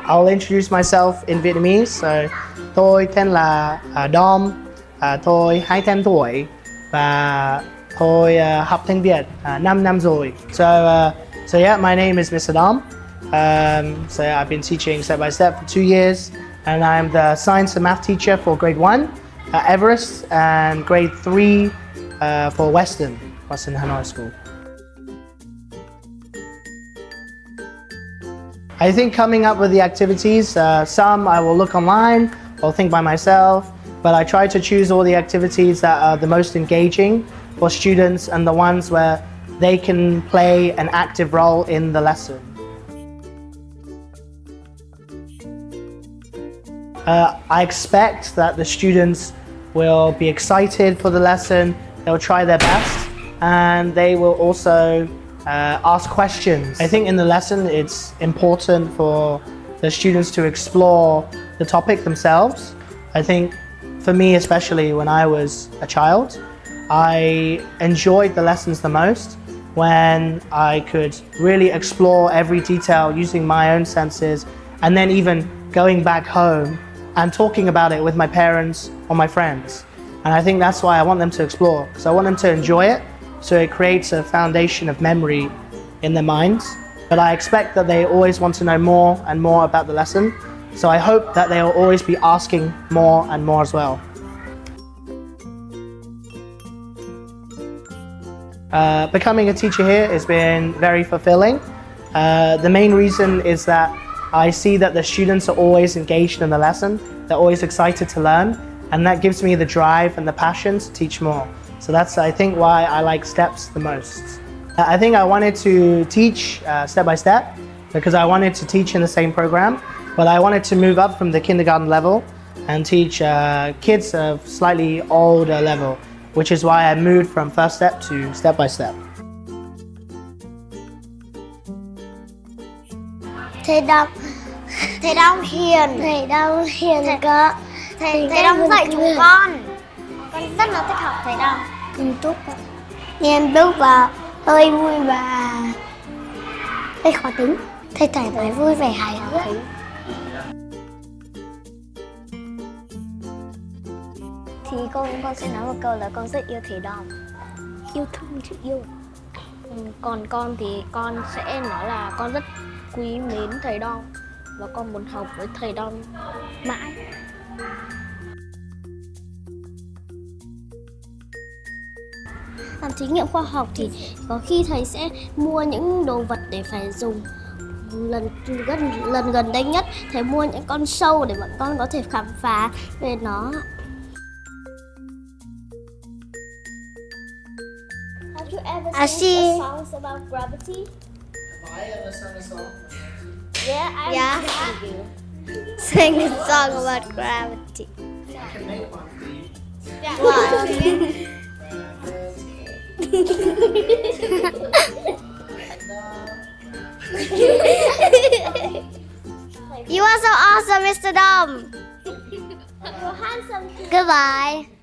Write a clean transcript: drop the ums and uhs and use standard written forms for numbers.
I'll introduce myself in Vietnamese. So, tôi tên là Dom, tôi 25 tuổi và tôi học tiếng Việt 5 năm rồi. So yeah, my name is Mr. Dom. So I've been teaching step by step for 2 years, and I'm the science and math teacher for grade 1 at Everest and grade 3 for Western Hanoi School. I think coming up with the activities, some I will look online or think by myself, but I try to choose all the activities that are the most engaging for students and the ones where they can play an active role in the lesson. I expect that the students will be excited for the lesson, they'll try their best, and they will also ask questions. I think in the lesson it's important for the students to explore the topic themselves. I think for me especially when I was a child, I enjoyed the lessons the most when I could really explore every detail using my own senses, and then even going back home and talking about it with my parents or my friends. And I think that's why I want them to explore, because I want them to enjoy it, so it creates a foundation of memory in their minds. But I expect that they always want to know more and more about the lesson, so I hope that they will always be asking more and more as well. Becoming a teacher here has been very fulfilling. The main reason is that I see that the students are always engaged in the lesson, they're always excited to learn, and that gives me the drive and the passion to teach more. So that's, I think, why I like steps the most. I think I wanted to teach step by step because I wanted to teach in the same program, but I wanted to move up from the kindergarten level and teach kids of slightly older level, which is why I moved from first step to step by step. Thầy Đông hiền. Thầy Đông hiền cơ. Thầy Đông dạy chúng con rất là thích học thầy Đông. Nghiêm túc và hơi vui và hơi khó tính. Thầy thoải mái vui vẻ hài hước. Thì con sẽ nói một câu là con rất yêu thầy Đông. Yêu thương chứ yêu. Còn con thì con sẽ nói là con rất quý mến thầy Đông và con muốn học với thầy Đông mãi. Làm thí nghiệm khoa học thì có khi thầy sẽ mua những đồ vật để phải dùng. Lần gần đây nhất thầy mua những con sâu để bọn con có thể khám phá về nó. Have you ever sung a song about gravity? Have I ever sung a song? Yeah, I Yeah. asked you. Sing a song about gravity. I can make one for you. Wow. You are so awesome, Mr. Dom. You're handsome. Goodbye.